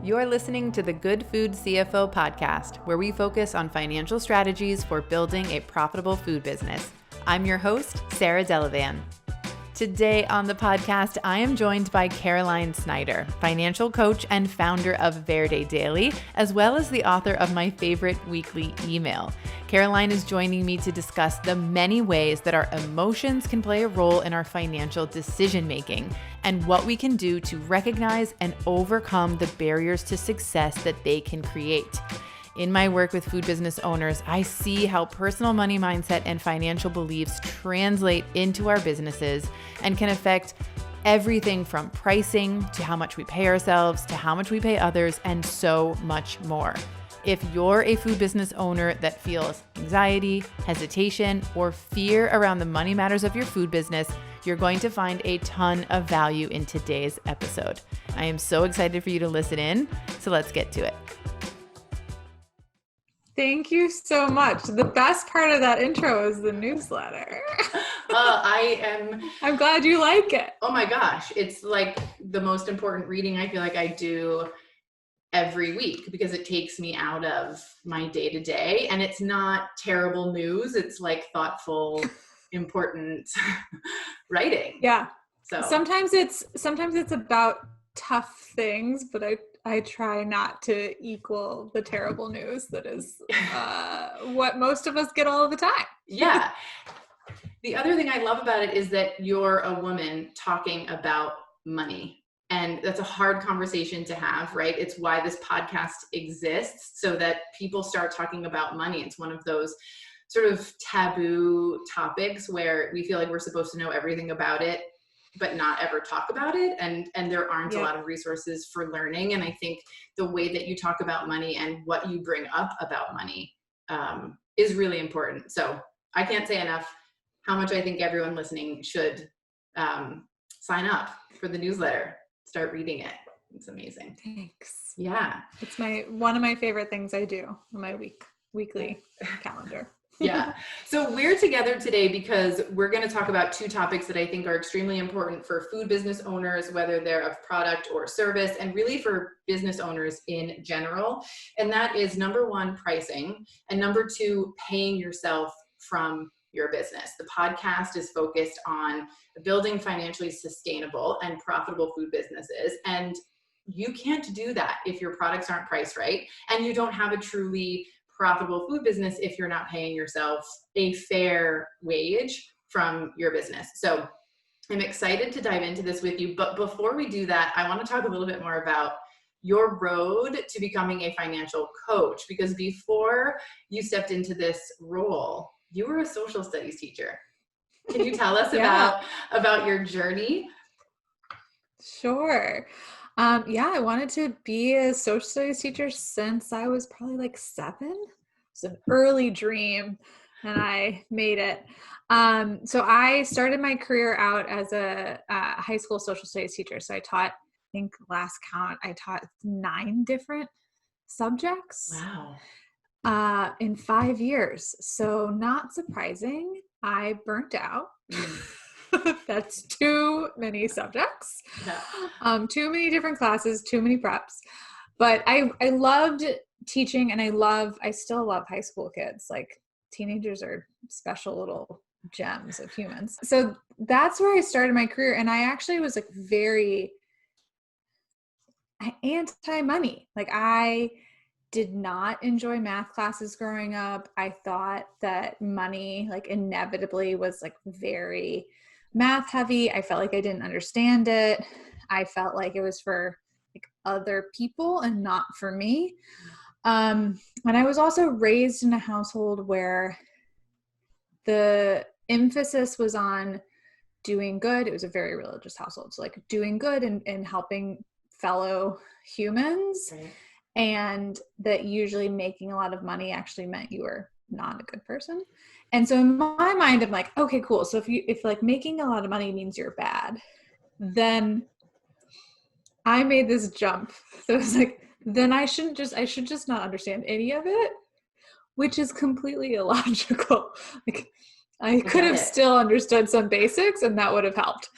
You're listening to the Good Food CFO podcast, where we focus on financial strategies for building a profitable food business. I'm your host, Sarah Delavan. Today on the podcast, I am joined by Caroline Snyder, financial coach and founder of Verdi Daily, as well as the author of my favorite weekly email. Caroline is joining me to discuss the many ways that our emotions can play a role in our financial decision-making and what we can do to recognize and overcome the barriers to success that they can create. In my work with food business owners, I see how personal money mindset and financial beliefs translate into our businesses and can affect everything from pricing to how much we pay ourselves to how much we pay others and so much more. If you're a food business owner that feels anxiety, hesitation, or fear around the money matters of your food business, you're going to find a ton of value in today's episode. I am so excited for you to listen in, so let's get to it. Thank you so much. The best part of that intro is the newsletter. I'm glad you like it. Oh my gosh. It's like the most important reading I feel like I do every week because it takes me out of my day-to-day, and it's not terrible news. It's like thoughtful, important writing. Yeah. So sometimes it's about tough things, but I try not to equal the terrible news that is what most of us get all the time. Yeah. The other thing I love about it is that you're a woman talking about money. And that's a hard conversation to have, right? It's why this podcast exists, so that people start talking about money. It's one of those sort of taboo topics where we feel like we're supposed to know everything about it, but not ever talk about it. And there aren't a lot of resources for learning. And I think the way that you talk about money and what you bring up about money is really important. So I can't say enough how much I think everyone listening should sign up for the newsletter. Start reading it. It's amazing. Thanks. Yeah. It's one of my favorite things I do on my weekly calendar. Yeah. So we're together today because we're going to talk about two topics that I think are extremely important for food business owners, whether they're of product or service, and really for business owners in general. And that is number one, pricing, and number two, paying yourself from your business. The podcast is focused on building financially sustainable and profitable food businesses. And you can't do that if your products aren't priced right. And you don't have a truly profitable food business if you're not paying yourself a fair wage from your business. So I'm excited to dive into this with you. But before we do that, I want to talk a little bit more about your road to becoming a financial coach, because before you stepped into this role, you were a social studies teacher. Can you tell us about your journey? Sure. I wanted to be a social studies teacher since I was probably like 7. It's an early dream, and I made it. So I started my career out as a high school social studies teacher. So I taught, I think last count, I taught 9 different subjects. Wow. In 5 years. So not surprising, I burnt out. That's too many subjects, too many different classes, too many preps. But I loved teaching, and I still love high school kids. Like, teenagers are special little gems of humans. So that's where I started my career. And I actually was like very anti-money. Like, I did not enjoy math classes growing up. I thought that money like inevitably was like very math heavy. I felt like I didn't understand it. I felt like it was for like other people and not for me. And I was also raised in a household where the emphasis was on doing good. It was a very religious household. So like doing good and helping fellow humans. Right. And that usually making a lot of money actually meant you were not a good person. And so in my mind, I'm like, okay, cool. So if like making a lot of money means you're bad, then I made this jump. So it was like, then I should just not understand any of it, which is completely illogical. Like, I could have still understood some basics and that would have helped.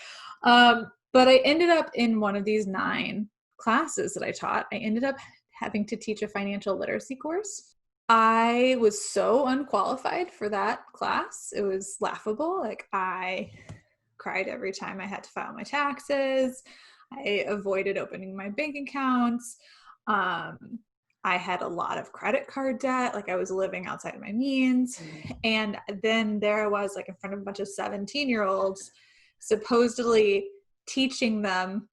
But I ended up in one of these 9 classes that I taught, I ended up having to teach a financial literacy course. I was so unqualified for that class. It was laughable. Like, I cried every time I had to file my taxes. I avoided opening my bank accounts. I had a lot of credit card debt. Like, I was living outside of my means. And then there I was, like, in front of a bunch of 17-year-olds, supposedly teaching them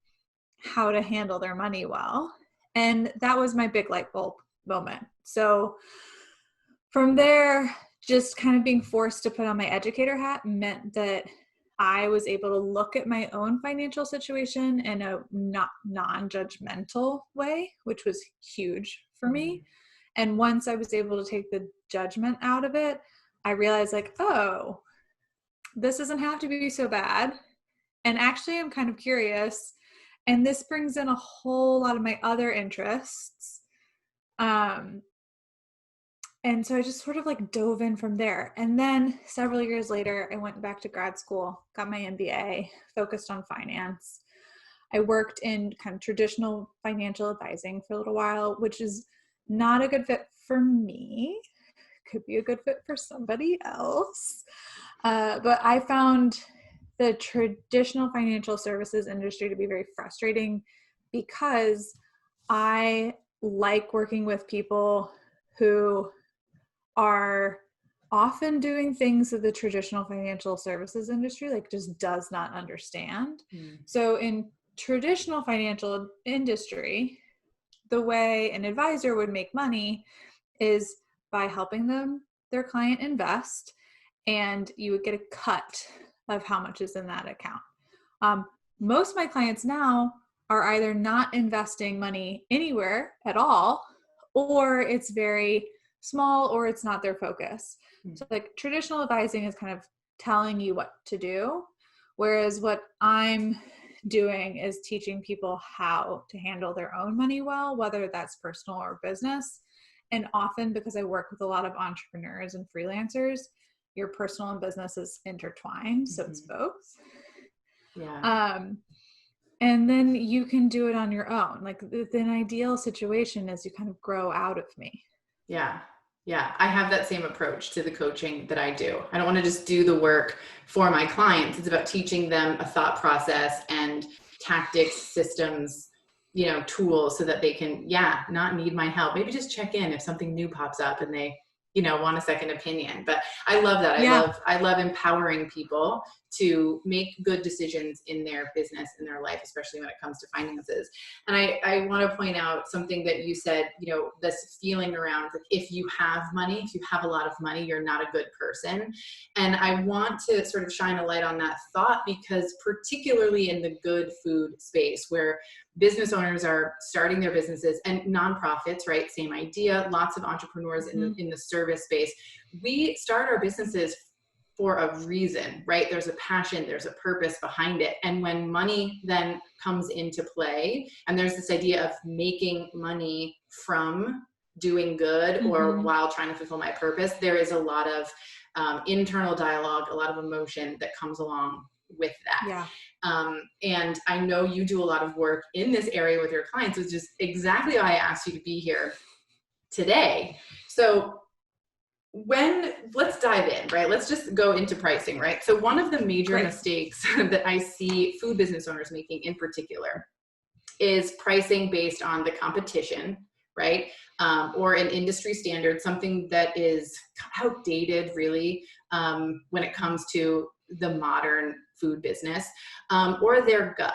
how to handle their money well. And that was my big light bulb moment. So from there, just kind of being forced to put on my educator hat meant that I was able to look at my own financial situation in a non-judgmental way, which was huge for me. And once I was able to take the judgment out of it, I realized, like, oh, this doesn't have to be so bad. And actually, I'm kind of curious. And this brings in a whole lot of my other interests. And so I just sort of like dove in from there. And then several years later, I went back to grad school, got my MBA, focused on finance. I worked in kind of traditional financial advising for a little while, which is not a good fit for me. Could be a good fit for somebody else. But I found the traditional financial services industry to be very frustrating because I like working with people who are often doing things that the traditional financial services industry like just does not understand. So in traditional financial industry, the way an advisor would make money is by helping their client invest, and you would get a cut of how much is in that account. Most of my clients now are either not investing money anywhere at all, or it's very small, or it's not their focus. So like traditional advising is kind of telling you what to do, whereas what I'm doing is teaching people how to handle their own money well, whether that's personal or business. And often, because I work with a lot of entrepreneurs and freelancers, your personal and business is intertwined. So it's both. Yeah. And then you can do it on your own. Like the ideal situation is you kind of grow out of me. Yeah. Yeah. I have that same approach to the coaching that I do. I don't want to just do the work for my clients. It's about teaching them a thought process and tactics, systems, tools so that they can, not need my help. Maybe just check in if something new pops up and they, want a second opinion. But I love that. I love empowering people to make good decisions in their business, in their life, especially when it comes to finances. And I want to point out something that you said, this feeling around like, if you have money, if you have a lot of money, you're not a good person. And I want to sort of shine a light on that thought, because particularly in the good food space where business owners are starting their businesses and nonprofits, right? Same idea. Lots of entrepreneurs in the service space. We start our businesses for a reason, right? There's a passion, there's a purpose behind it. And when money then comes into play, and there's this idea of making money from doing good or while trying to fulfill my purpose, there is a lot of internal dialogue, a lot of emotion that comes along with that. Yeah. And I know you do a lot of work in this area with your clients, which is exactly why I asked you to be here today. So let's dive in, right? Let's just go into pricing, right? So one of the major mistakes that I see food business owners making in particular is pricing based on the competition, right? Or an industry standard, something that is outdated really when it comes to the modern food business, or their gut.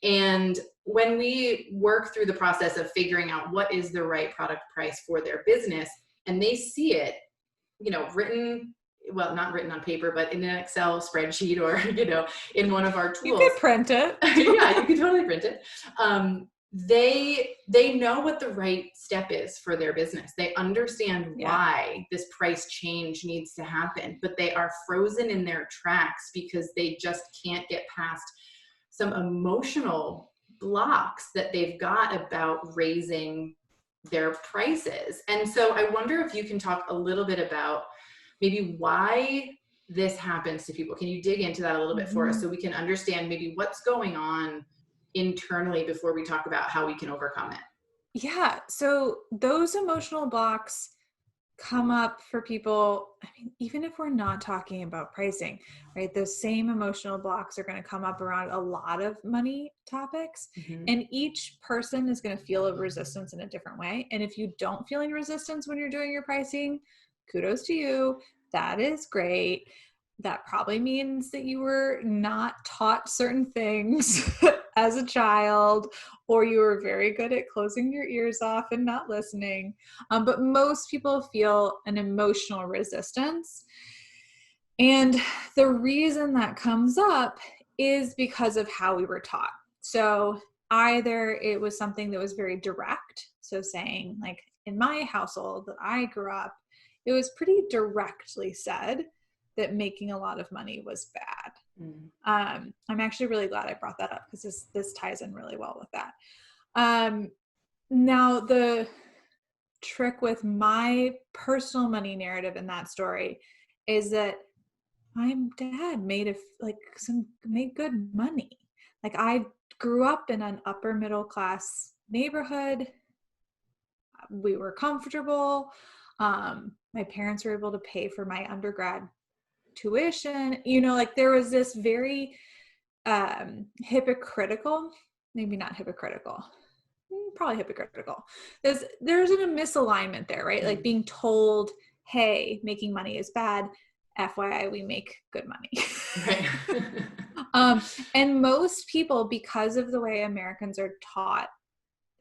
And when we work through the process of figuring out what is the right product price for their business, and they see it, written, well, not written on paper, but in an Excel spreadsheet or, in one of our tools. You could print it. Yeah, you could totally print it. They know what the right step is for their business. They understand why this price change needs to happen, but they are frozen in their tracks because they just can't get past some emotional blocks that they've got about raising their prices. And so I wonder if you can talk a little bit about maybe why this happens to people. Can you dig into that a little bit for us so we can understand maybe what's going on internally before we talk about how we can overcome it? Yeah. So those emotional blocks come up for people. I mean, even if we're not talking about pricing, right? Those same emotional blocks are going to come up around a lot of money topics. Mm-hmm. And each person is going to feel a resistance in a different way. And if you don't feel any resistance when you're doing your pricing, kudos to you. That is great. That probably means that you were not taught certain things as a child, or you were very good at closing your ears off and not listening. But most people feel an emotional resistance. And the reason that comes up is because of how we were taught. So either it was something that was very direct. So saying, like, in my household that I grew up, it was pretty directly said that making a lot of money was bad. I'm actually really glad I brought that up because this ties in really well with that. Now, the trick with my personal money narrative in that story is that my dad made good money. Like, I grew up in an upper middle class neighborhood. We were comfortable. My parents were able to pay for my undergrad tuition. Like, there was this very hypocritical, maybe not hypocritical, probably hypocritical. There's a misalignment there, right? Like, being told, hey, making money is bad. FYI, we make good money. Right. And most people, because of the way Americans are taught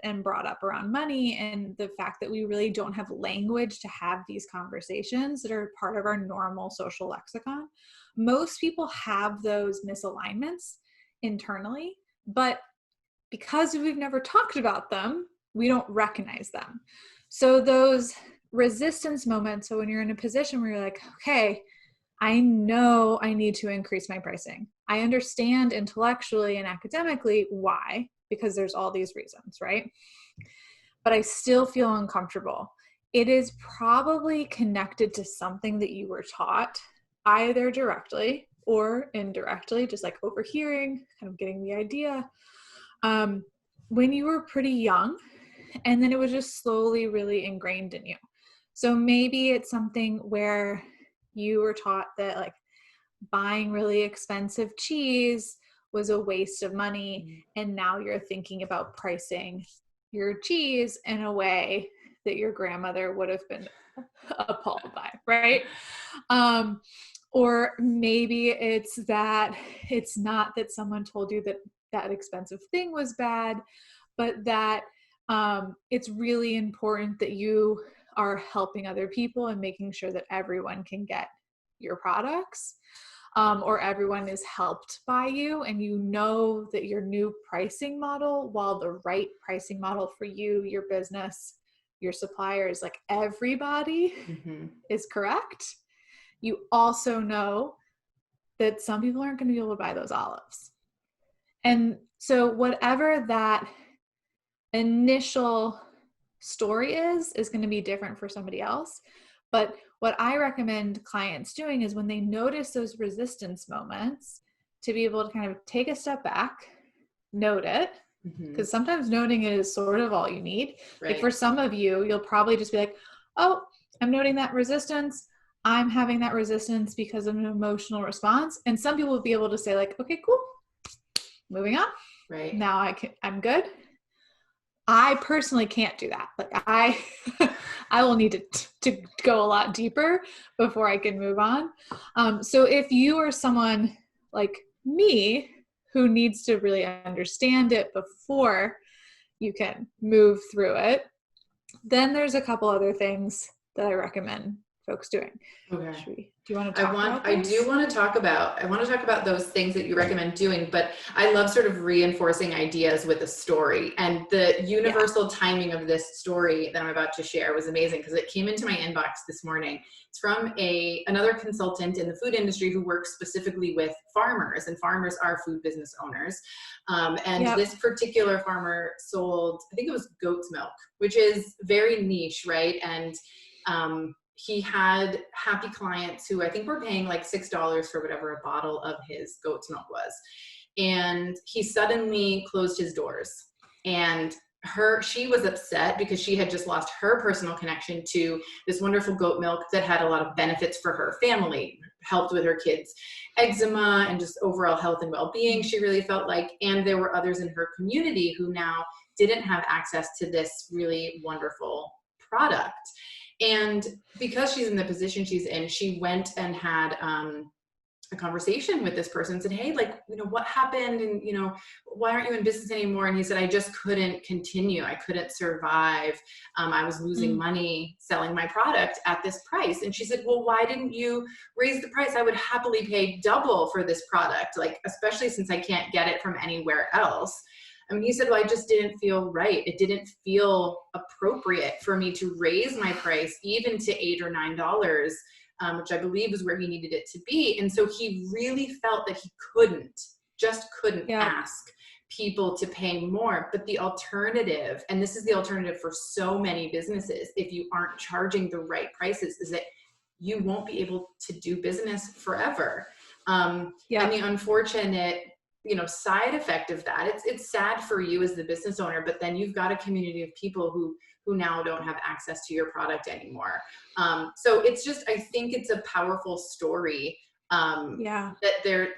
and brought up around money, and the fact that we really don't have language to have these conversations that are part of our normal social lexicon, most people have those misalignments internally, but because we've never talked about them, we don't recognize them. So those resistance moments, so when you're in a position where you're like, okay, I know I need to increase my pricing. I understand intellectually and academically why, because there's all these reasons, right? But I still feel uncomfortable. It is probably connected to something that you were taught, either directly or indirectly, just like overhearing, kind of getting the idea, when you were pretty young, and then it was just slowly really ingrained in you. So maybe it's something where you were taught that, like, buying really expensive cheese was a waste of money, and now you're thinking about pricing your cheese in a way that your grandmother would have been appalled by, right? Or maybe it's that it's not that someone told you that that expensive thing was bad, but that it's really important that you are helping other people and making sure that everyone can get your products, or everyone is helped by you, and you know that your new pricing model, while the right pricing model for you, your business, your suppliers, like everybody is correct, you also know that some people aren't going to be able to buy those olives. And so whatever that initial story is going to be different for somebody else. But what I recommend clients doing is when they notice those resistance moments, to be able to kind of take a step back, note it, because sometimes noting it is sort of all you need. Right. Like, for some of you, you'll probably just be like, oh, I'm noting that resistance. I'm having that resistance because of an emotional response. And some people will be able to say, like, okay, cool, moving on. Right. Now I'm good. I personally can't do that. Like, I will need to go a lot deeper before I can move on. So if you are someone like me who needs to really understand it before you can move through it, then there's a couple other things that I recommend folks doing. Okay. Do you want to talk about those? I do want to talk about those things that you recommend doing, but I love sort of reinforcing ideas with a story, and the universal timing of this story that I'm about to share was amazing because it came into my inbox this morning. It's from another consultant in the food industry who works specifically with farmers, and farmers are food business owners. This particular farmer sold, I think it was goat's milk, which is very niche, right? And he had happy clients who I think were paying like $6 for whatever a bottle of his goat's milk was. and he suddenly closed his doors. And she was upset because she had just lost her personal connection to this wonderful goat milk that had a lot of benefits for her family, helped with her kids' eczema and just overall health and well-being, she really felt like. And there were others in her community who now didn't have access to this really wonderful product. And because she's in the position she's in, she went and had a conversation with this person and said, hey, like, what happened? And, why aren't you in business anymore? And he said, I just couldn't continue. I couldn't survive. I was losing money selling my product at this price. And she said, well, why didn't you raise the price? I would happily pay double for this product, like, especially since I can't get it from anywhere else. He said, well, I just didn't feel right. It didn't feel appropriate for me to raise my price even to $8 or $9, which I believe is where he needed it to be. And so he really felt that he couldn't ask people to pay more. But the alternative, and this is the alternative for so many businesses, if you aren't charging the right prices, is that you won't be able to do business forever. And the unfortunate side effect of that, it's sad for you as the business owner, but then you've got a community of people who now don't have access to your product anymore. So it's just, I think it's a powerful story. That they're,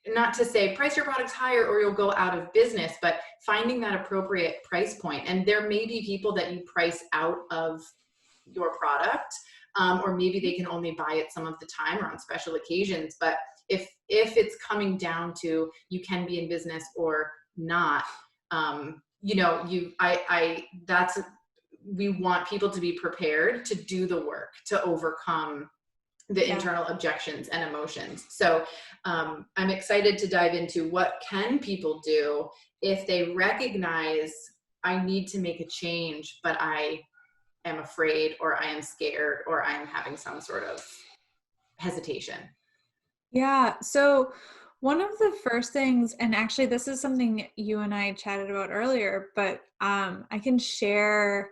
not to say price your products higher or you'll go out of business, but finding that appropriate price point. And there may be people that you price out of your product, or maybe they can only buy it some of the time or on special occasions. But if it's coming down to you can be in business or not, we want people to be prepared to do the work to overcome the internal objections and emotions. So I'm excited to dive into what can people do if they recognize I need to make a change, but I am afraid, or I am scared, or I am having some sort of hesitation. Yeah. So one of the first things, and actually this is something you and I chatted about earlier, but I can share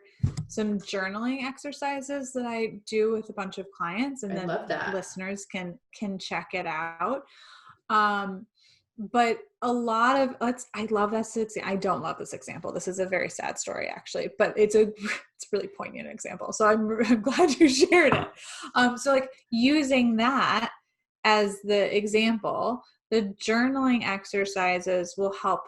some journaling exercises that I do with a bunch of clients, and then listeners can check it out. But a lot of I love that. I don't love this example. This is a very sad story actually, but it's a really poignant example. So I'm glad you shared it. So like using that as the example, the journaling exercises will help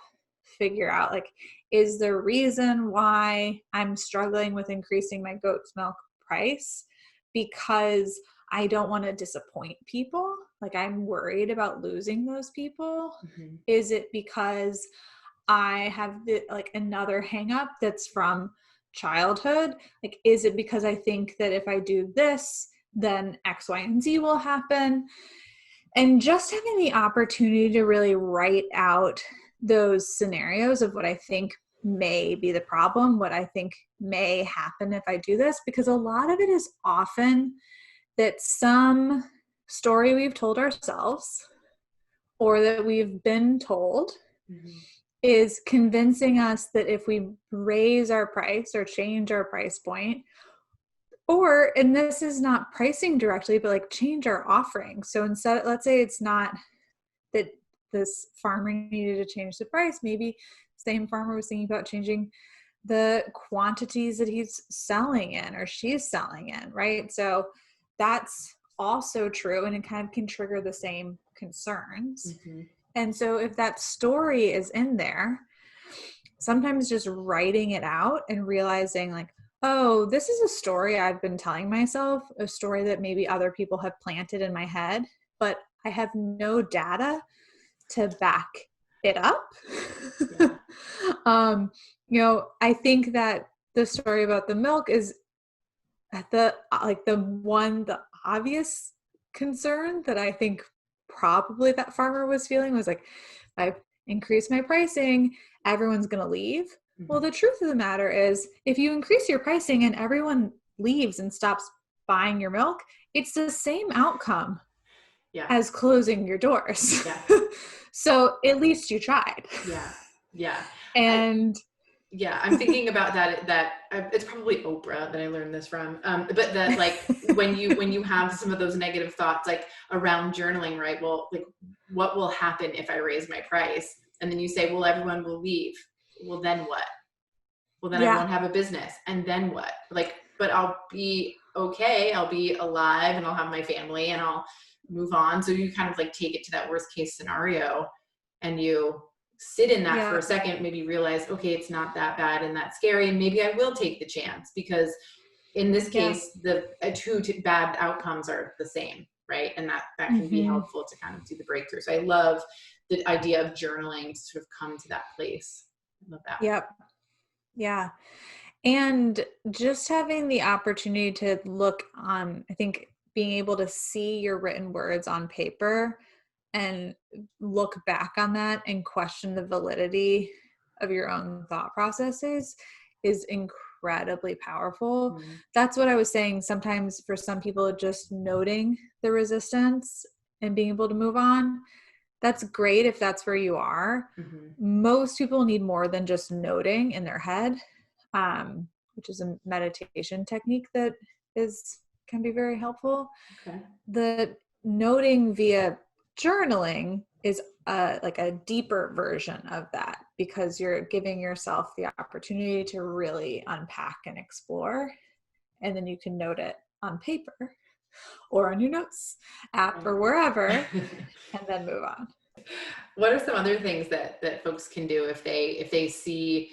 figure out, like, is the reason why I'm struggling with increasing my goat's milk price because I don't want to disappoint people? Like, I'm worried about losing those people. Mm-hmm. Is it because I have another hang up that's from childhood? Like, is it because I think that if I do this, then X, Y, and Z will happen? And just having the opportunity to really write out those scenarios of what I think may be the problem, what I think may happen if I do this, because a lot of it is often that some story we've told ourselves or that we've been told is convincing us that if we raise our price or change our price point, or, and this is not pricing directly, but like change our offering. So instead, let's say it's not that this farmer needed to change the price. Maybe the same farmer was thinking about changing the quantities that he's selling in or she's selling in, right? So that's also true, and it kind of can trigger the same concerns. Mm-hmm. And so if that story is in there, sometimes just writing it out and realizing like, oh, this is a story I've been telling myself, a story that maybe other people have planted in my head, but I have no data to back it up. Yeah. I think that the story about the milk is the obvious concern that I think probably that farmer was feeling was like, I've increased my pricing, everyone's going to leave. Mm-hmm. Well, the truth of the matter is if you increase your pricing and everyone leaves and stops buying your milk, it's the same outcome as closing your doors. Yeah. So at least you tried. Yeah. Yeah. And Yeah, I'm thinking about that it's probably Oprah that I learned this from. But that like when you have some of those negative thoughts like around journaling, right? Well, like what will happen if I raise my price? And then you say, well, everyone will leave. Well, then what? Well, then I Yeah. won't have a business. And then what? Like, but I'll be okay. I'll be alive and I'll have my family and I'll move on. So you kind of like take it to that worst case scenario and you sit in that for Yeah. a second, maybe realize, okay, it's not that bad and that scary. And maybe I will take the chance because in this Yeah. case, the two bad outcomes are the same, right? And that can be Mm-hmm. helpful to kind of do the breakthrough. So I love the idea of journaling to sort of come to that place. I love that. Yep. Yeah. And just having the opportunity to look on, I think being able to see your written words on paper and look back on that and question the validity of your own thought processes is incredibly powerful. Mm-hmm. That's what I was saying. Sometimes for some people, just noting the resistance and being able to move on, that's great if that's where you are. Mm-hmm. Most people need more than just noting in their head, which is a meditation technique that can be very helpful. Okay. The noting via journaling is like a deeper version of that because you're giving yourself the opportunity to really unpack and explore, and then you can note it on paper or on your notes app or wherever, and then move on. What are some other things that folks can do if they see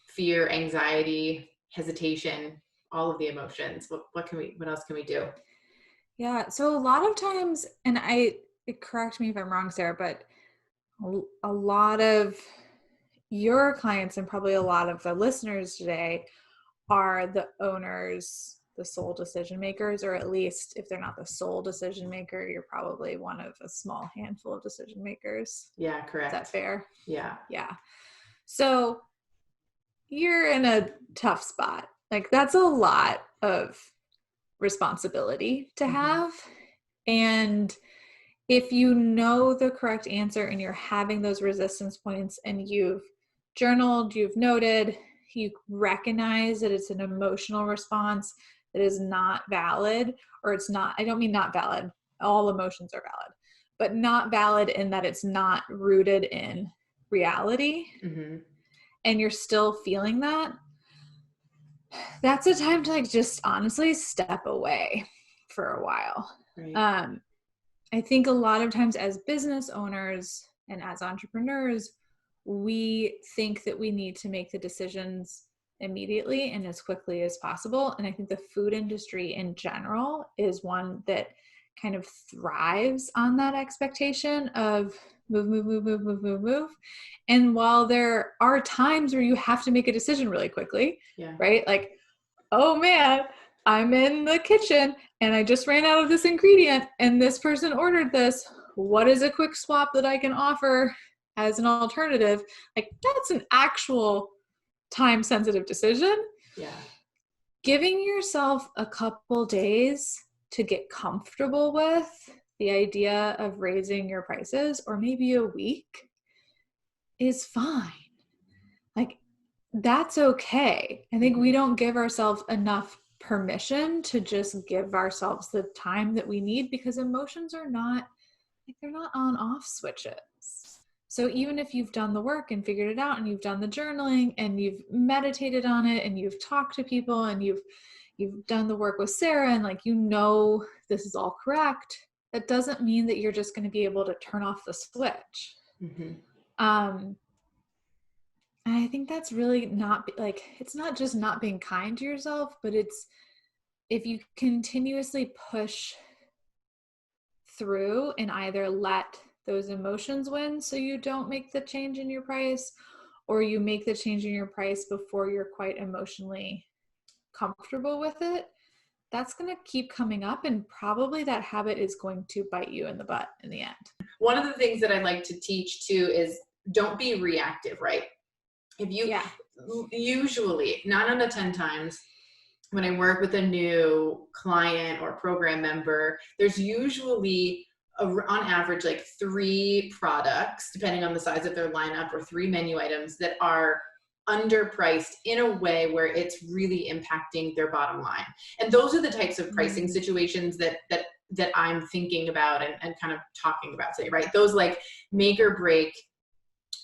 fear, anxiety, hesitation, all of the emotions? What else can we do? Yeah. So a lot of times, and correct me if I'm wrong, Sarah, but a lot of your clients and probably a lot of the listeners today are the owners, the sole decision makers, or at least if they're not the sole decision maker, you're probably one of a small handful of decision makers. Yeah, correct. Is that fair? Yeah. Yeah. So you're in a tough spot. Like that's a lot of responsibility to have. And if you know the correct answer and you're having those resistance points and you've journaled, you've noted, you recognize that it's an emotional response that is not valid, or it's not, I don't mean not valid, all emotions are valid, but not valid in that it's not rooted in reality, and you're still feeling that, that's a time to like just honestly step away for a while. Right. I think a lot of times as business owners and as entrepreneurs, we think that we need to make the decisions immediately and as quickly as possible. And I think the food industry in general is one that kind of thrives on that expectation of move. And while there are times where you have to make a decision really quickly, right? Like, oh man, I'm in the kitchen and I just ran out of this ingredient and this person ordered this. What is a quick swap that I can offer as an alternative? Like that's an actual time sensitive decision. Yeah. Giving yourself a couple days to get comfortable with the idea of raising your prices, or maybe a week, is fine. Like that's okay. I think we don't give ourselves enough permission to just give ourselves the time that we need, because emotions are not like, they're not on off switches. So even if you've done the work and figured it out and you've done the journaling and you've meditated on it and you've talked to people and you've done the work with Sarah and like, this is all correct, that doesn't mean that you're just going to be able to turn off the switch. And I think that's really not like, it's not just not being kind to yourself, but it's if you continuously push through and either let those emotions win so you don't make the change in your price, or you make the change in your price before you're quite emotionally comfortable with it, that's going to keep coming up, and probably that habit is going to bite you in the butt in the end. One of the things that I like to teach too is don't be reactive, right? If you usually 9 out of 10 times when I work with a new client or program member, there's usually on average like 3 products, depending on the size of their lineup, or 3 menu items that are underpriced in a way where it's really impacting their bottom line. And those are the types of pricing situations that I'm thinking about and kind of talking about today, right? Those like make or break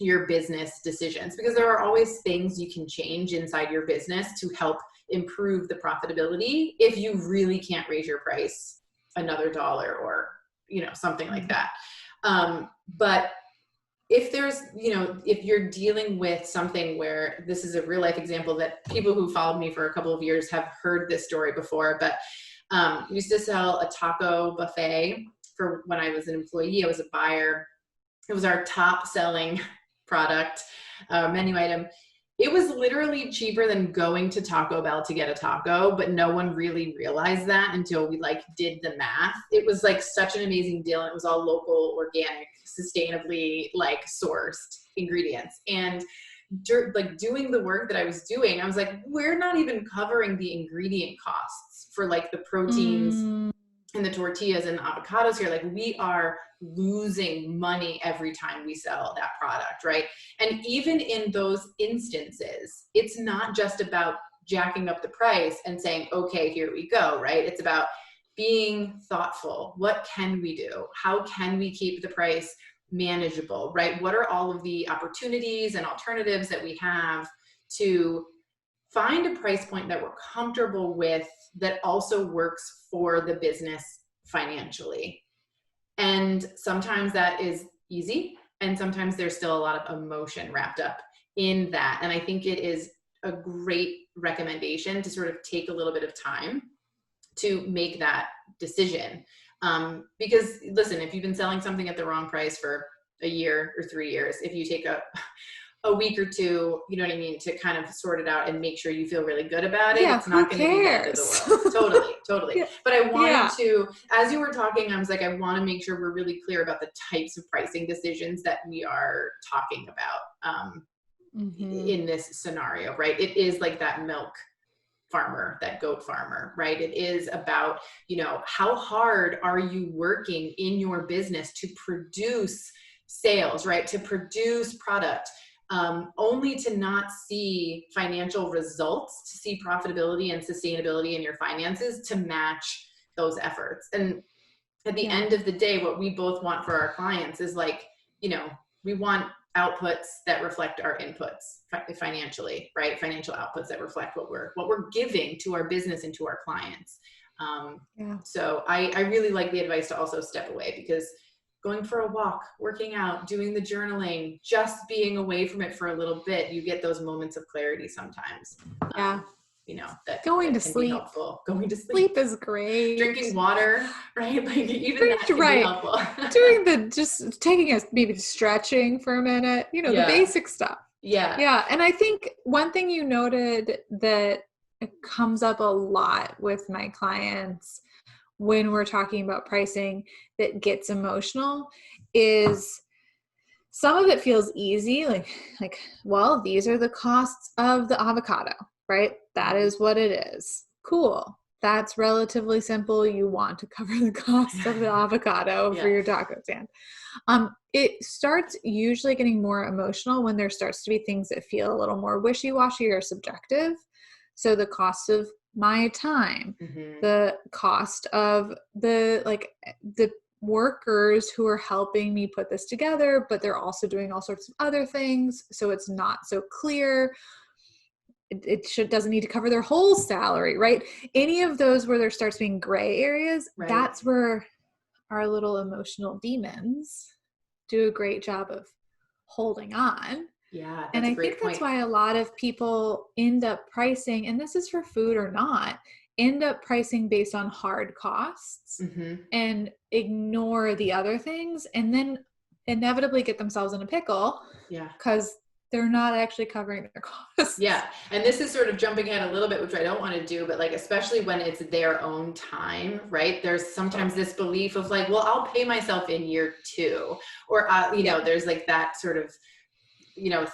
your business decisions, because there are always things you can change inside your business to help improve the profitability if you really can't raise your price another dollar or, something like that. But if there's, if you're dealing with something where this is a real life example that people who followed me for a couple of years have heard this story before, but we used to sell a taco buffet for when I was an employee. I was a buyer. It was our top selling product, menu item. It was literally cheaper than going to Taco Bell to get a taco, but no one really realized that until we did the math. It was such an amazing deal. And it was all local, organic, sustainably sourced ingredients. And doing the work that I was doing, I was like, we're not even covering the ingredient costs for the proteins and the tortillas and the avocados here. We are losing money every time we sell that product, right? And even in those instances, it's not just about jacking up the price and saying, okay, here we go, right? It's about being thoughtful. What can we do? How can we keep the price manageable, right? What are all of the opportunities and alternatives that we have to find a price point that we're comfortable with that also works for the business financially? And sometimes that is easy, and sometimes there's still a lot of emotion wrapped up in that. And I think it is a great recommendation to sort of take a little bit of time to make that decision. Because listen, if you've been selling something at the wrong price for a year or 3 years, if you take a week or two, you know what I mean, to kind of sort it out and make sure you feel really good about it. It's not going to be the end of the world. Totally. Yeah. But I wanted to, as you were talking, I was like, I want to make sure we're really clear about the types of pricing decisions that we are talking about in this scenario, right? It is like that milk farmer, that goat farmer, right? It is about, how hard are you working in your business to produce sales, right? To produce product. Only to not see financial results, to see profitability and sustainability in your finances to match those efforts. And at the end of the day, what we both want for our clients is we want outputs that reflect our inputs financially, right? Financial outputs that reflect what we're giving to our business and to our clients. So I really like the advice to also step away, because going for a walk, working out, doing the journaling, just being away from it for a little bit, you get those moments of clarity sometimes. That going to sleep. Be helpful. Going to sleep is great. Drinking water, right? Even that can be helpful. Doing just taking maybe stretching for a minute, the basic stuff. Yeah. And I think one thing you noted that comes up a lot with my clients when we're talking about pricing that gets emotional is some of it feels easy. Well, these are the costs of the avocado, right? That is what it is. Cool. That's relatively simple. You want to cover the cost of the avocado for your taco stand. It starts usually getting more emotional when there starts to be things that feel a little more wishy-washy or subjective. So the cost of my time, the cost of the workers who are helping me put this together, but they're also doing all sorts of other things. So it's not so clear. It doesn't need to cover their whole salary, right? Any of those where there starts being gray areas, that's where our little emotional demons do a great job of holding on. Yeah. And I think that's why a lot of people end up pricing, and this is for food or not, end up pricing based on hard costs and ignore the other things, and then inevitably get themselves in a pickle. Because they're not actually covering their costs. Yeah. And this is sort of jumping ahead a little bit, which I don't want to do, but especially when it's their own time, right? There's sometimes this belief of well, I'll pay myself in year 2, or, there's that sort of,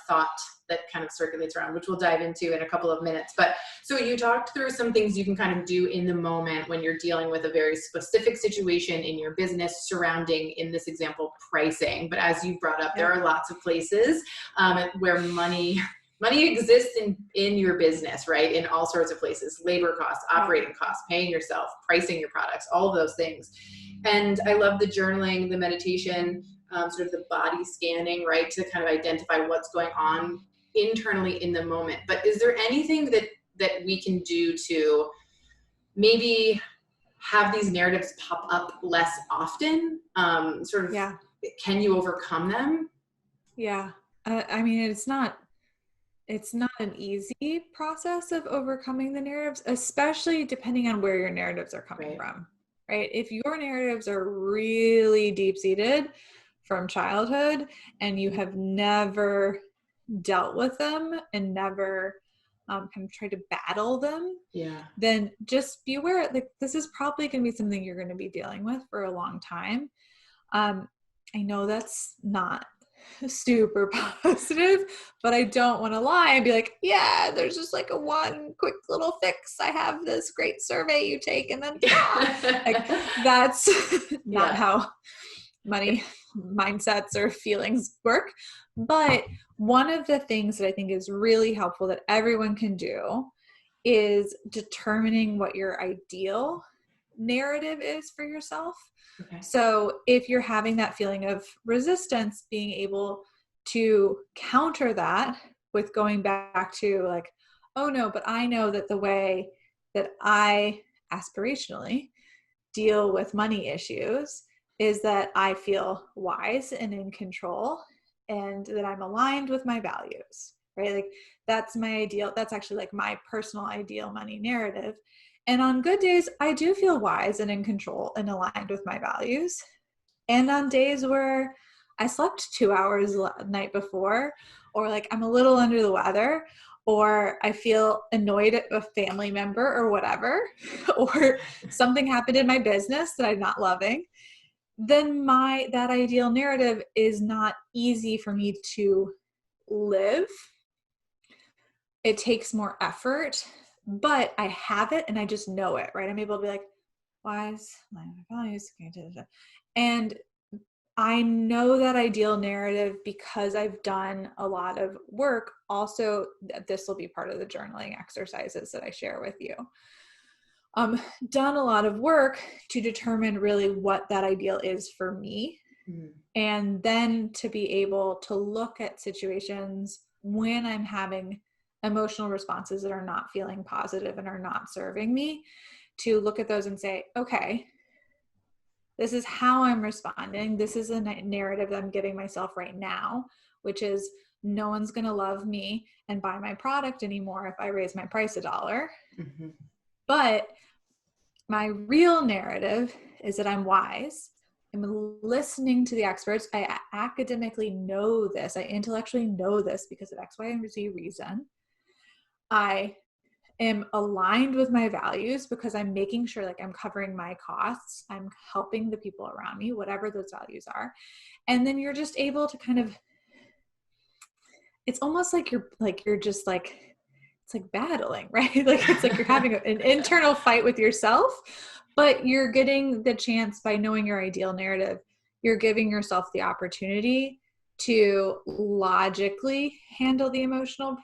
thought that kind of circulates around, which we'll dive into in a couple of minutes. But so you talked through some things you can kind of do in the moment when you're dealing with a very specific situation in your business surrounding, in this example, pricing. But as you brought up, there are lots of places where money money exists in your business, right? In all sorts of places, labor costs, operating costs, paying yourself, pricing your products, all of those things. And I love the journaling, the meditation, sort of the body scanning, right? To kind of identify what's going on internally in the moment. But is there anything that we can do to maybe have these narratives pop up less often? Can you overcome them? Yeah. I mean, it's not an easy process of overcoming the narratives, especially depending on where your narratives are coming from, right? If your narratives are really deep-seated from childhood and you have never dealt with them and never kind of tried to battle them, then just be aware, like, this is probably going to be something you're going to be dealing with for a long time. I know that's not super positive, but I don't want to lie and be like, yeah, there's just like a one quick little fix. I have this great survey you take and then like, that's not how money mindsets or feelings work. But one of the things that I think is really helpful that everyone can do is determining what your ideal narrative is for yourself. Okay. So if you're having that feeling of resistance, being able to counter that with going back to like, oh no, but I know that the way that I aspirationally deal with money issues is that I feel wise and in control and that I'm aligned with my values, right? Like that's my ideal, that's actually like my personal ideal money narrative. And on good days, I do feel wise and in control and aligned with my values. And on days where I slept 2 hours the night before, or like I'm a little under the weather, or I feel annoyed at a family member or whatever, or something happened in my business that I'm not loving, then that ideal narrative is not easy for me to live. It takes more effort. But I have it and I just know it, right? I'm able to be like, wise, my values, and I know that ideal narrative because I've done a lot of work. Also, this will be part of the journaling exercises that I share with you. Done a lot of work to determine really what that ideal is for me. Mm. And then to be able to look at situations when I'm having emotional responses that are not feeling positive and are not serving me, to look at those and say, okay, this is how I'm responding. This is a narrative that I'm giving myself right now, which is no one's going to love me and buy my product anymore if I raise my price $1. Mm-hmm. But my real narrative is that I'm wise. I'm listening to the experts. I academically know this. I intellectually know this because of X, Y, and Z reason. I am aligned with my values because I'm making sure like I'm covering my costs. I'm helping the people around me, whatever those values are. And then you're just able to kind of, it's almost like you're just like, it's like battling, right? Like it's like you're having an internal fight with yourself, but you're getting the chance by knowing your ideal narrative. You're giving yourself the opportunity to logically handle the emotional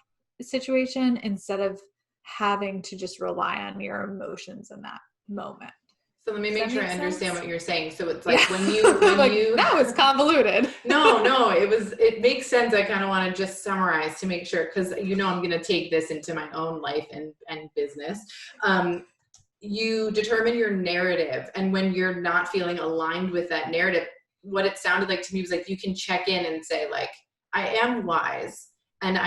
situation instead of having to just rely on your emotions in that moment. So let me make sure I understand what you're saying. So it's like when you that was convoluted. No, it makes sense. I kind of want to just summarize to make sure, because I'm going to take this into my own life and business. You determine your narrative, and when you're not feeling aligned with that narrative, what it sounded like to me was like you can check in and say like, I am wise. And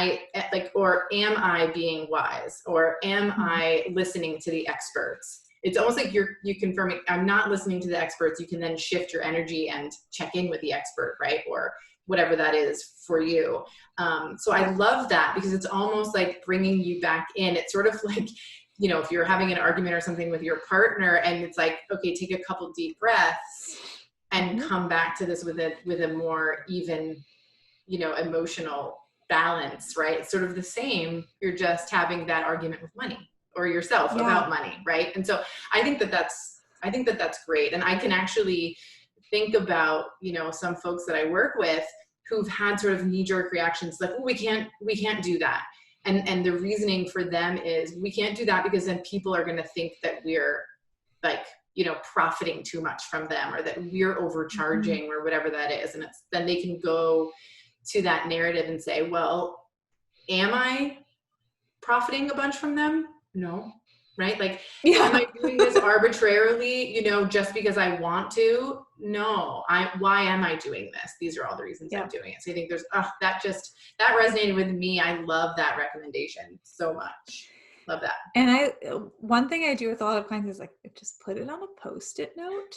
or am I being wise? Or am I listening to the experts? It's almost like you're confirming, I'm not listening to the experts. You can then shift your energy and check in with the expert, right? Or whatever that is for you. So I love that because it's almost like bringing you back in. It's sort of like, if you're having an argument or something with your partner and it's like, okay, take a couple deep breaths and come back to this with a more even, emotional balance, right? It's sort of the same. You're just having that argument with money or yourself about money, right? And so I think that that's great. And I can actually think about, some folks that I work with who've had sort of knee-jerk reactions like, oh, we can't do that. And the reasoning for them is we can't do that because then people are going to think that we're like, profiting too much from them, or that we're overcharging or whatever that is. And then they can go to that narrative and say, well, am I profiting a bunch from them? No. Right? Like, am I doing this arbitrarily, just because I want to? No. Why am I doing this? These are all the reasons I'm doing it. So I think that resonated with me. I love that recommendation so much. Love that. And one thing I do with a lot of clients is like, just put it on a Post-it note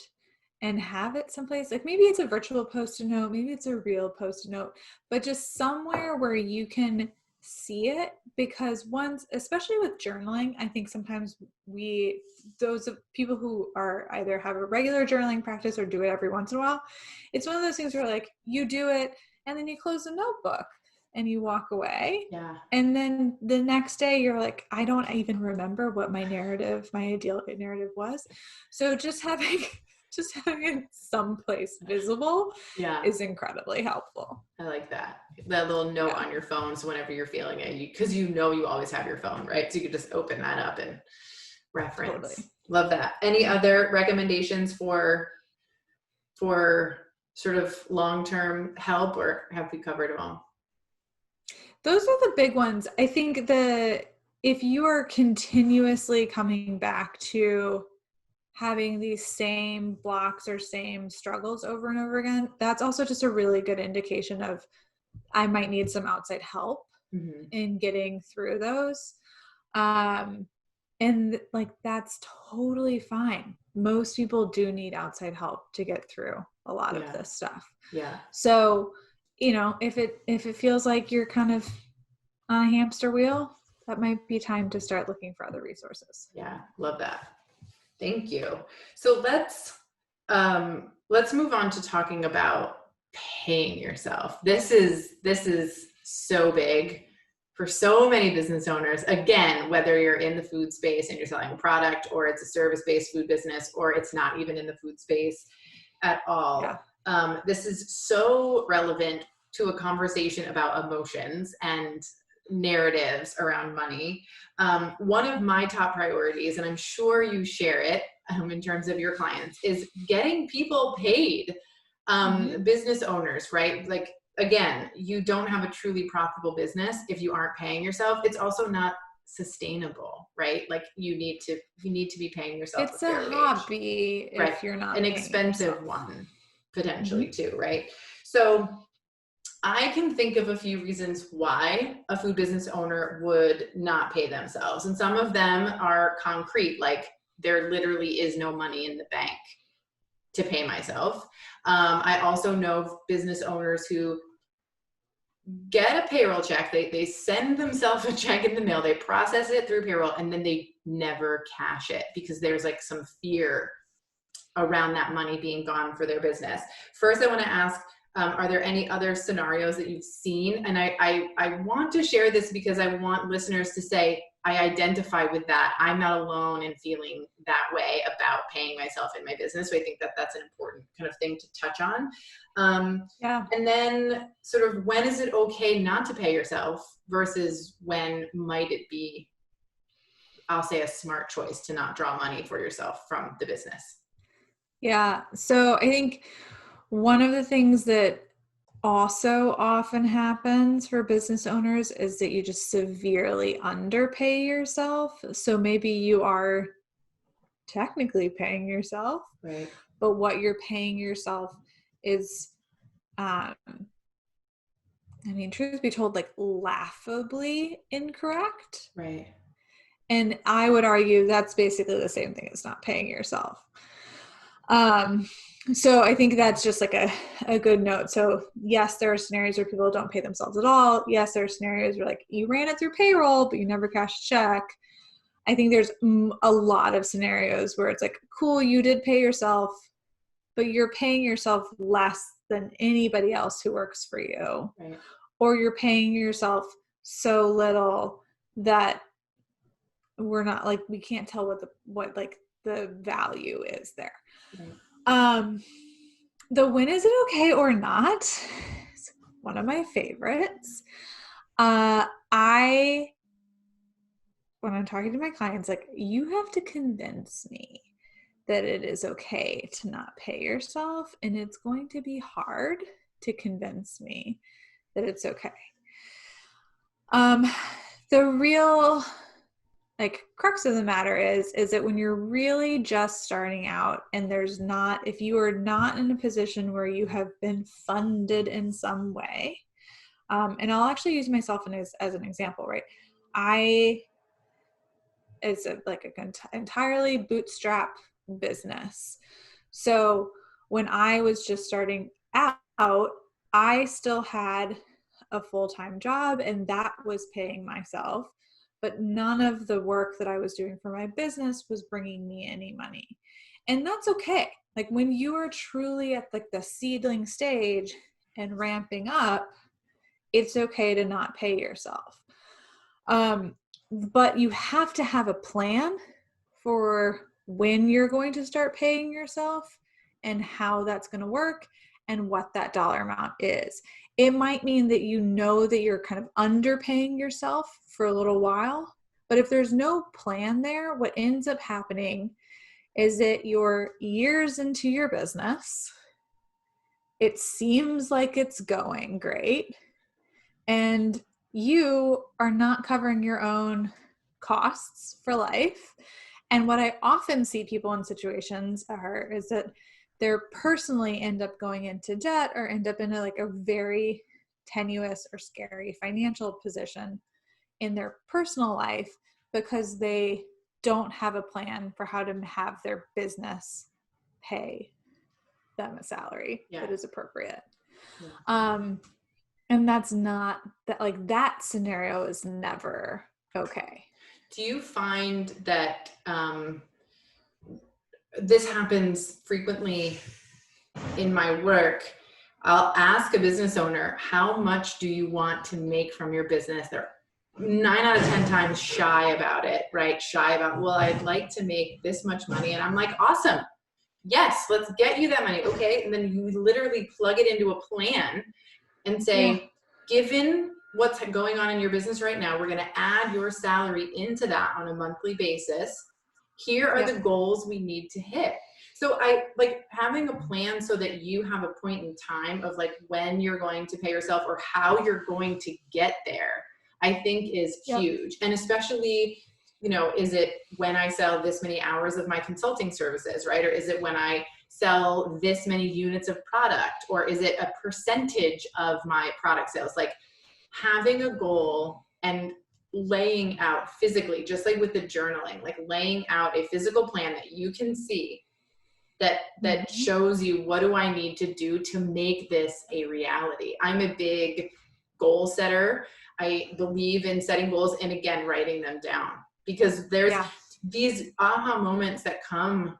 and have it someplace. Like maybe it's a virtual Post-it note, maybe it's a real Post-it note, but just somewhere where you can see it. Because especially with journaling, I think sometimes those of people who are either have a regular journaling practice or do it every once in a while, it's one of those things where like you do it and then you close the notebook and you walk away. Yeah. And then the next day you're like, I don't even remember what my ideal narrative was. So just having it someplace visible is incredibly helpful. I like that little note on your phone. So whenever you're feeling it, because you always have your phone, right? So you could just open that up and reference. Totally. Love that. Any other recommendations for sort of long-term help, or have we covered them all? Those are the big ones. I think if you are continuously coming back to having these same blocks or same struggles over and over again, that's also just a really good indication of I might need some outside help in getting through those. And like, that's totally fine. Most people do need outside help to get through a lot of this stuff. Yeah. So, if it feels like you're kind of on a hamster wheel, that might be time to start looking for other resources. Yeah. Love that. Thank you. So let's move on to talking about paying yourself. This is so big for so many business owners. Again, whether you're in the food space and you're selling a product, or it's a service-based food business, or it's not even in the food space at all. Yeah. This is so relevant to a conversation about emotions and narratives around money. One of my top priorities, and I'm sure you share it in terms of your clients, is getting people paid. Business owners, right? Like, again, you don't have a truly profitable business if you aren't paying yourself. It's also not sustainable, right? Like you need to be paying yourself. It's a hobby if you're not an expensive one potentially too, right? So I can think of a few reasons why a food business owner would not pay themselves. And some of them are concrete, like there literally is no money in the bank to pay myself. I also know business owners who get a payroll check. They send themselves a check in the mail, they process it through payroll, and then they never cash it because there's like some fear around that money being gone for their business. First, I want to ask, are there any other scenarios that you've seen? And I want to share this because I want listeners to say, I identify with that. I'm not alone in feeling that way about paying myself in my business. So I think that that's an important kind of thing to touch on. And then sort of, when is it okay not to pay yourself versus when might it be, I'll say, a smart choice to not draw money for yourself from the business? Yeah. So I think one of the things that also often happens for business owners is that you just severely underpay yourself. So maybe you are technically paying yourself, right? But what you're paying yourself is, truth be told, like laughably incorrect. Right. And I would argue that's basically the same thing as not paying yourself. So I think that's just like a good note. So yes, there are scenarios where people don't pay themselves at all. Yes, there are scenarios where like you ran it through payroll, but you never cashed a check. I think there's a lot of scenarios where it's like, cool, you did pay yourself, but you're paying yourself less than anybody else who works for you. Right. Or you're paying yourself so little that we're not like, we can't tell what the value is there. Right. The when is it okay or not? It's one of my favorites. I when I'm talking to my clients, like, you have to convince me that it is okay to not pay yourself, and it's going to be hard to convince me that it's okay. The real like crux of the matter is that when you're really just starting out and if you are not in a position where you have been funded in some way, and I'll actually use myself as an example, right? It's an entirely bootstrap business. So when I was just starting out, I still had a full-time job, and that was paying myself, but none of the work that I was doing for my business was bringing me any money. And that's okay. Like, when you are truly at like the seedling stage and ramping up, it's okay to not pay yourself. But you have to have a plan for when you're going to start paying yourself and how that's going to work and what that dollar amount is. It might mean that you know that you're kind of underpaying yourself for a little while, but if there's no plan there, what ends up happening is that you're years into your business, it seems like it's going great, and you are not covering your own costs for life. And what I often see people in situations is that they're personally end up going into debt or end up in a very tenuous or scary financial position in their personal life because they don't have a plan for how to have their business pay them a salary that is appropriate. And that's not that, that scenario is never okay. Do you find that this happens frequently in my work? I'll ask a business owner, how much do you want to make from your business? They're 9 out of 10 times shy about it, right? Shy about, well, I'd like to make this much money. And I'm like, awesome. Yes, let's get you that money. Okay. And then you literally plug it into a plan and say, given what's going on in your business right now, we're going to add your salary into that on a monthly basis. Here are the goals we need to hit. So I like having a plan so that you have a point in time of like when you're going to pay yourself or how you're going to get there, I think is huge. And especially, is it when I sell this many hours of my consulting services, right? Or is it when I sell this many units of product, or is it a percentage of my product sales? Like having a goal and laying out physically, just like with the journaling, like laying out a physical plan that you can see that shows you, what do I need to do to make this a reality? I'm a big goal setter. I believe in setting goals and again, writing them down, because there's these aha moments that come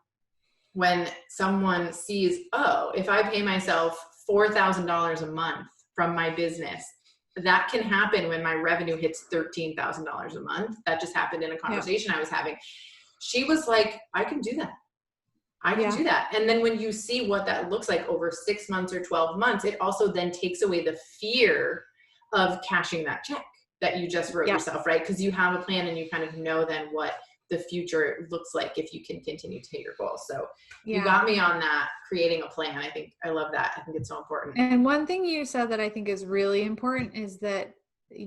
when someone sees, oh, if I pay myself $4,000 a month from my business, that can happen when my revenue hits $13,000 a month. That just happened in a conversation I was having. She was like, I can do that. I can do that. And then when you see what that looks like over 6 months or 12 months, it also then takes away the fear of cashing that check that you just wrote yourself, right? Because you have a plan and you kind of know then what the future looks like if you can continue to hit your goals. So you got me on that, creating a plan. I love that. I think it's so important. And one thing you said that I think is really important is that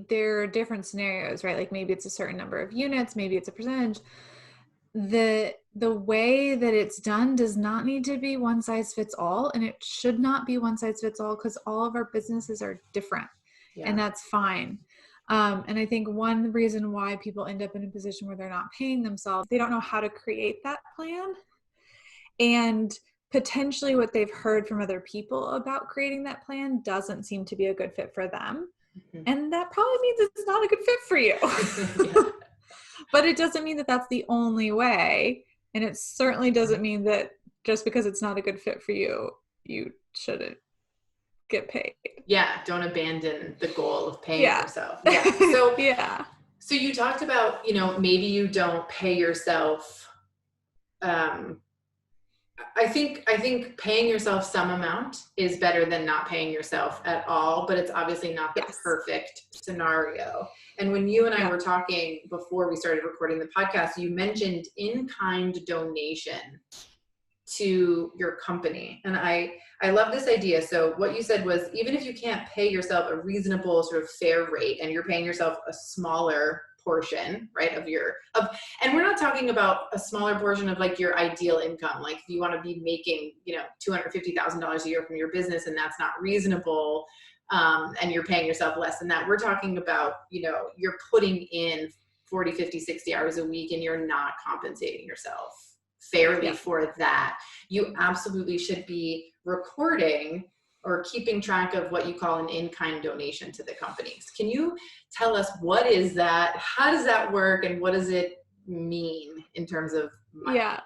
there are different scenarios, right? Like maybe it's a certain number of units, maybe it's a percentage. The way that it's done does not need to be one size fits all, and it should not be one size fits all because all of our businesses are different, and that's fine. And I think one reason why people end up in a position where they're not paying themselves, they don't know how to create that plan, and potentially what they've heard from other people about creating that plan doesn't seem to be a good fit for them. And that probably means it's not a good fit for you. But it doesn't mean that that's the only way. And it certainly doesn't mean that just because it's not a good fit for you, you shouldn't get paid. Yeah. Don't abandon the goal of paying yourself. Yeah. So, so you talked about, maybe you don't pay yourself, I think paying yourself some amount is better than not paying yourself at all, but it's obviously not the perfect scenario. And when you and I were talking before we started recording the podcast, you mentioned in-kind donation to your company. And I love this idea. So what you said was, even if you can't pay yourself a reasonable sort of fair rate and you're paying yourself a smaller portion, right, and we're not talking about a smaller portion of like your ideal income. Like if you want to be making, $250,000 a year from your business and that's not reasonable, and you're paying yourself less than that. We're talking about, you're putting in 40, 50, 60 hours a week and you're not compensating yourself fairly for that. You absolutely should be recording or keeping track of what you call an in-kind donation to the companies. Can you tell us, what is that? How does that work? And what does it mean in terms of money? Yeah.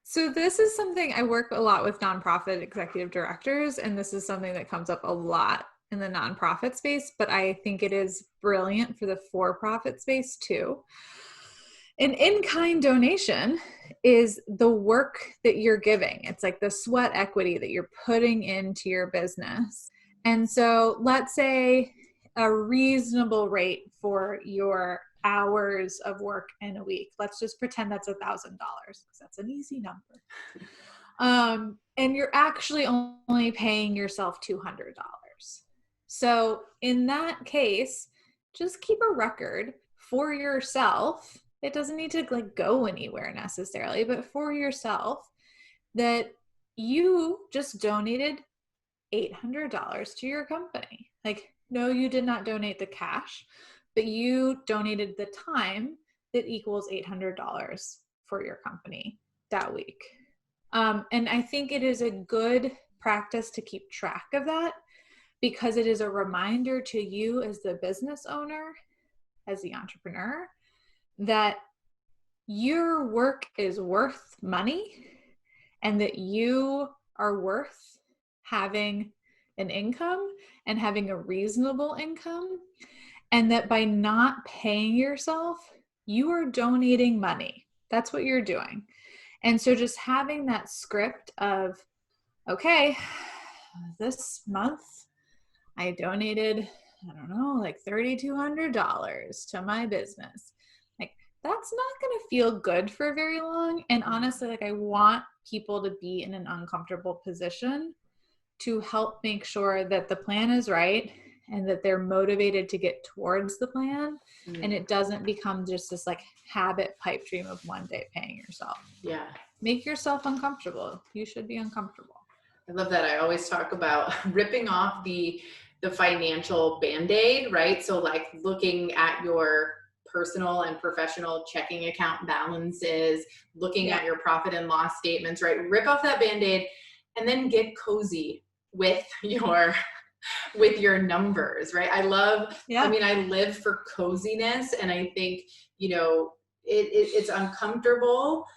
So this is something I work a lot with nonprofit executive directors, and this is something that comes up a lot in the nonprofit space, but I think it is brilliant for the for-profit space too. An in-kind donation is the work that you're giving. It's like the sweat equity that you're putting into your business. And so let's say a reasonable rate for your hours of work in a week. Let's just pretend that's $1,000 because that's an easy number. And you're actually only paying yourself $200. So in that case, just keep a record for yourself. It doesn't need to like go anywhere necessarily, but for yourself, that you just donated $800 to your company. Like, no, you did not donate the cash, but you donated the time that equals $800 for your company that week. And I think it is a good practice to keep track of that, because it is a reminder to you as the business owner, as the entrepreneur, that your work is worth money and that you are worth having an income and having a reasonable income, and that by not paying yourself, you are donating money. That's what you're doing. And so just having that script of, okay, this month I donated, like $3,200 to my business. Like, that's not going to feel good for very long. And honestly, like, I want people to be in an uncomfortable position to help make sure that the plan is right and that they're motivated to get towards the plan. And it doesn't become just this like habit pipe dream of one day paying yourself. Yeah. Make yourself uncomfortable. You should be uncomfortable. I love that. I always talk about ripping off the financial Band-Aid, right? So like looking at your personal and professional checking account balances, looking at your profit and loss statements, right? Rip off that Band-Aid and then get cozy with your numbers, right? I live for coziness, and I think, it's uncomfortable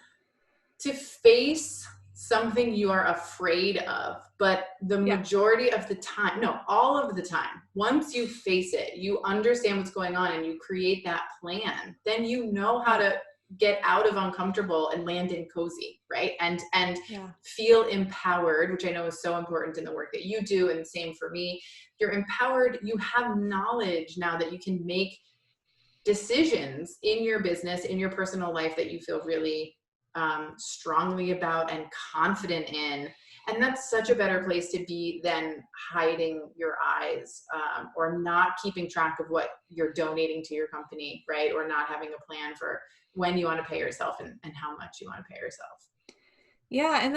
to face something you are afraid of, but the majority of the time, all of the time, once you face it, you understand what's going on and you create that plan, then you know how to get out of uncomfortable and land in cozy, right? And feel empowered, which I know is so important in the work that you do, and same for me. You're empowered. You have knowledge now that you can make decisions in your business, in your personal life that you feel really strongly about and confident in. And that's such a better place to be than hiding your eyes, or not keeping track of what you're donating to your company, right? Or not having a plan for when you want to pay yourself and how much you want to pay yourself. Yeah. And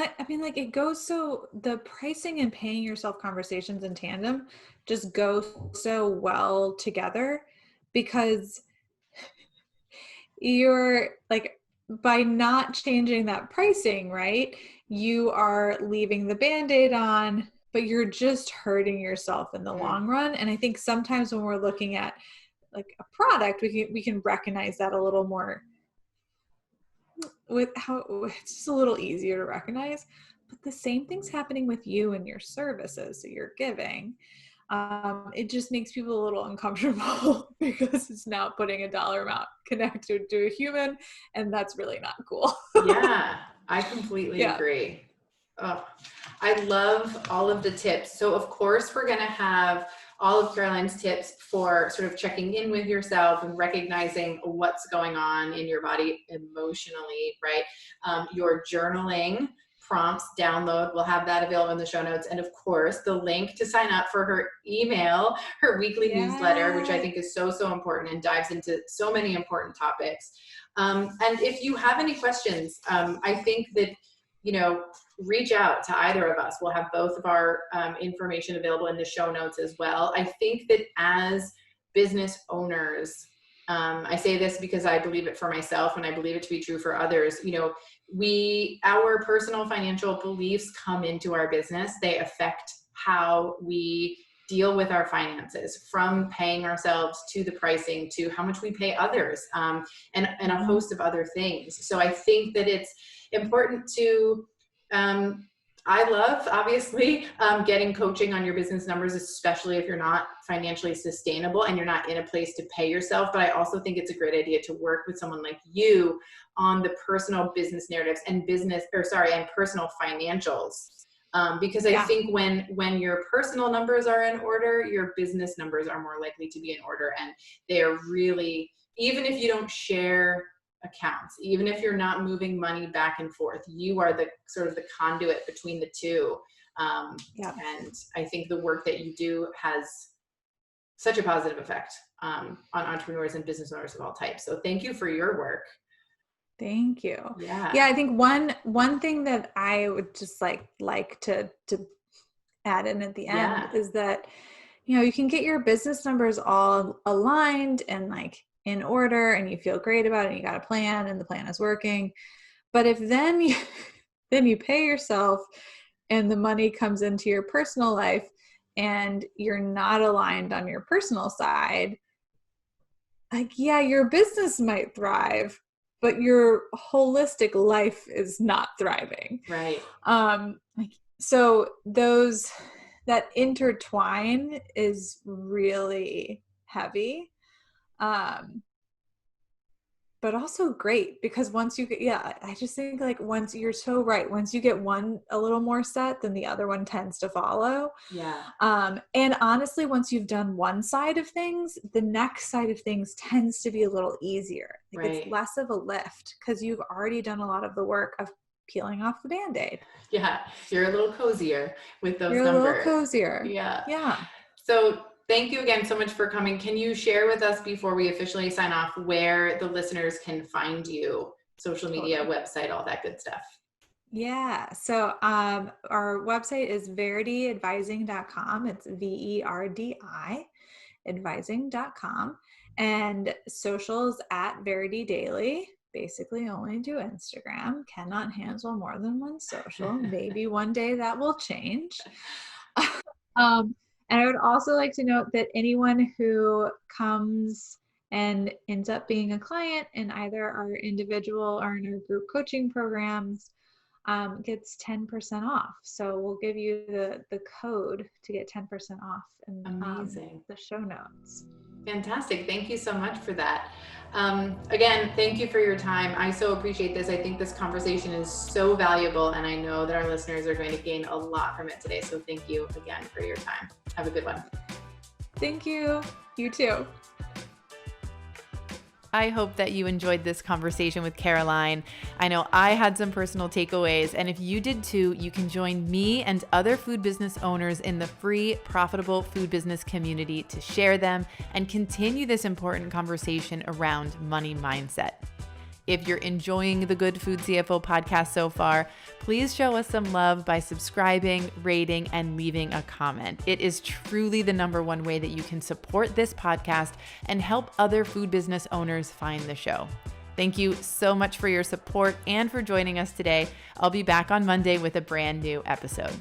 it goes, so the pricing and paying yourself conversations in tandem just go so well together, because you're like, by not changing that pricing, right, you are leaving the Band-Aid on, but you're just hurting yourself in the long run. And I think sometimes when we're looking at like a product, we can recognize that a little more with how it's just a little easier to recognize. But the same thing's happening with you and your services that you're giving. It just makes people a little uncomfortable because it's now putting a dollar amount connected to a human, and that's really not cool. Yeah, I completely agree. Oh, I love all of the tips. So of course, we're going to have all of Caroline's tips for sort of checking in with yourself and recognizing what's going on in your body emotionally, right? Your journaling prompts download, we'll have that available in the show notes. And of course, the link to sign up for her email, her weekly newsletter, which I think is so, so important and dives into so many important topics. And if you have any questions, I think that, reach out to either of us. We'll have both of our information available in the show notes as well. I think that as business owners, I say this because I believe it for myself and I believe it to be true for others. Our personal financial beliefs come into our business. They affect how we deal with our finances, from paying ourselves to the pricing to how much we pay others, and a host of other things. So I think that it's important to, I love, obviously, getting coaching on your business numbers, especially if you're not financially sustainable and you're not in a place to pay yourself. But I also think it's a great idea to work with someone like you on the personal business narratives and personal financials. Because I think when your personal numbers are in order, your business numbers are more likely to be in order. And they are really, even if you don't share accounts, even if you're not moving money back and forth, you are the sort of the conduit between the two. And I think the work that you do has such a positive effect on entrepreneurs and business owners of all types. So thank you for your work. Thank you. Yeah. I think one thing that I would just like to add in at the end is that, you can get your business numbers all aligned and like in order and you feel great about it and you got a plan and the plan is working. But if then you pay yourself and the money comes into your personal life and you're not aligned on your personal side, like, your business might thrive, but your holistic life is not thriving. Right. So that intertwine is really heavy. But also great, because once you get, I just think like once you're so right, once you get one a little more set, then the other one tends to follow. Yeah. And honestly, once you've done one side of things, the next side of things tends to be a little easier. Like It's less of a lift because you've already done a lot of the work of peeling off the Band-Aid. Yeah. You're a little cozier with those numbers. You're a little cozier. Yeah. Yeah. So thank you again so much for coming. Can you share with us before we officially sign off where the listeners can find you, social media, website, all that good stuff? Yeah. So our website is verdiadvising.com. It's Verdi advising.com, and socials at Verdi Daily. Basically only do Instagram. Cannot handle more than one social. Maybe one day that will change. And I would also like to note that anyone who comes and ends up being a client in either our individual or in our group coaching programs gets 10% off. So we'll give you the code to get 10% off in the show notes. Fantastic. Thank you so much for that. Again, thank you for your time. I so appreciate this. I think this conversation is so valuable, and I know that our listeners are going to gain a lot from it today. So thank you again for your time. Have a good one. Thank you. You too. I hope that you enjoyed this conversation with Caroline. I know I had some personal takeaways, and if you did too, you can join me and other food business owners in the free Profitable Food Business community to share them and continue this important conversation around money mindset. If you're enjoying the Good Food CFO podcast so far, please show us some love by subscribing, rating, and leaving a comment. It is truly the number one way that you can support this podcast and help other food business owners find the show. Thank you so much for your support and for joining us today. I'll be back on Monday with a brand new episode.